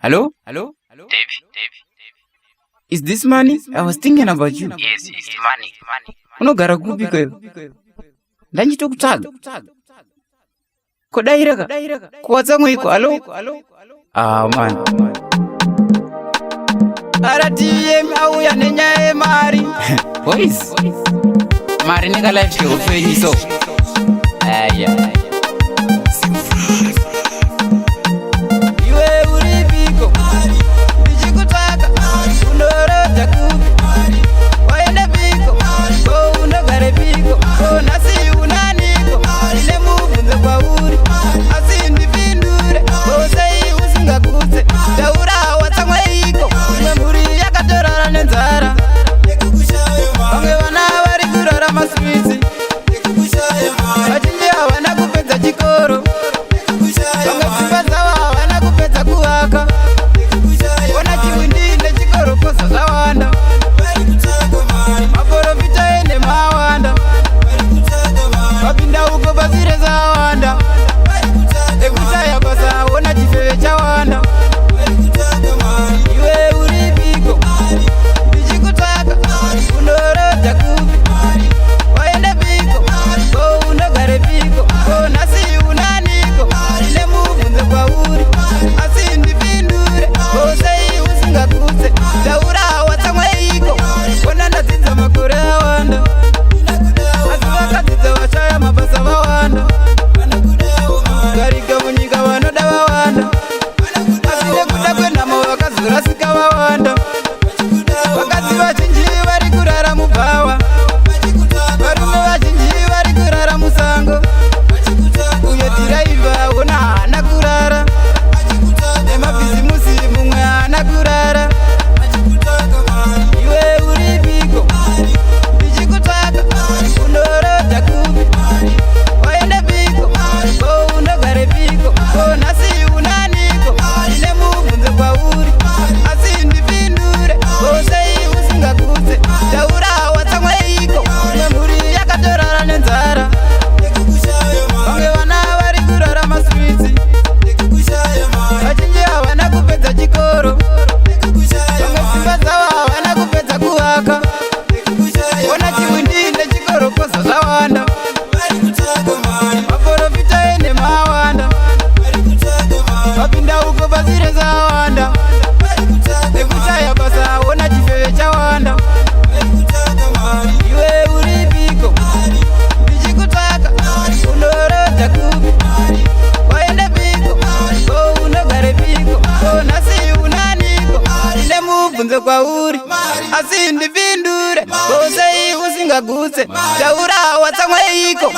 Hello? David. Is this money? I was thinking about you. Yes, it's money. Unogara kupi kwewe? Ndanjitokutsvaga. Kodairaka? Kuwatsamwe iko, hello? Man. RTM auya nenyaya yemari. Boys. Mari nika life skill ufenyi so. Aya. Iwe uripiko. Ndichikutaka. Unoroja kupi. Waenda piko. Ko unogare piko. Ko nasi unaniko. Ile muvunze kwa uri. Asi ndipindure. Ko sei usingakutse. Taura watsamwe iko. Imwe muri yakatorara nenzara. Vange vana vari kurara maswitsi. Vachinji havana kupedza chikoro. Vange dzimba dzavo havana kupedza kuvaka. Ona chiwindi nechikoro kosa zvawanda. Maporofita ene mawanda. Vapinda uko pasi rese awanda. Ekushaya basa ona chifeve chawanda. Iwe uripiko. Ndichikutaka. Unoroja kupi. Waenda piko. Ko unogare piko. Ko nasi unaniko. Ile muvunze kwa uri. Asi ndipindure. Ko sei usingakutse. Taura watsamwe iko. Kona ndadzidza makore awanda. Asi vakadzidza vashaya mabasa vawanda. Garika munyika vanoda vawanda. Asi nekuda kwenhamo vakazorasika vawanda. Vakadzi vazhinji vari kurara mubhawa. Varume vazhinji vari kurara musango. Uyo dhiraivha ona haana kurara. Nemabhizimusi mumwe haana kurara. Iwe uripiko. Ndichikutaka. Unoroja kupi. Waenda piko. Ko unogare piko. Ko nasi unaniko. Ine muvunze kwa uri. Asi ndipindure. Ko sei usingakutse. Taura watsamwe iko. Imwe muri yakatorara nenzara. Vange vana vari kurara maswitsi. Vachinji havana kupedza chikoro. Vange dzimba dzavo havana kupedza kuvaka. Ona chiwindi nechikoro kosa zvawanda. Maporofita ene mawanda. Vapinda uko pasi rese awanda. Ekushaya basa ona chifeve chawanda. Iwe uripiko. Ndichikutaka. Unoroja kupi. Waenda piko. Ko unogare piko. Ko nasi unaniko. Ile muvunze kwa uri. Asi ndipindure. Ko sei usingakutse. Taura watsamwe iko.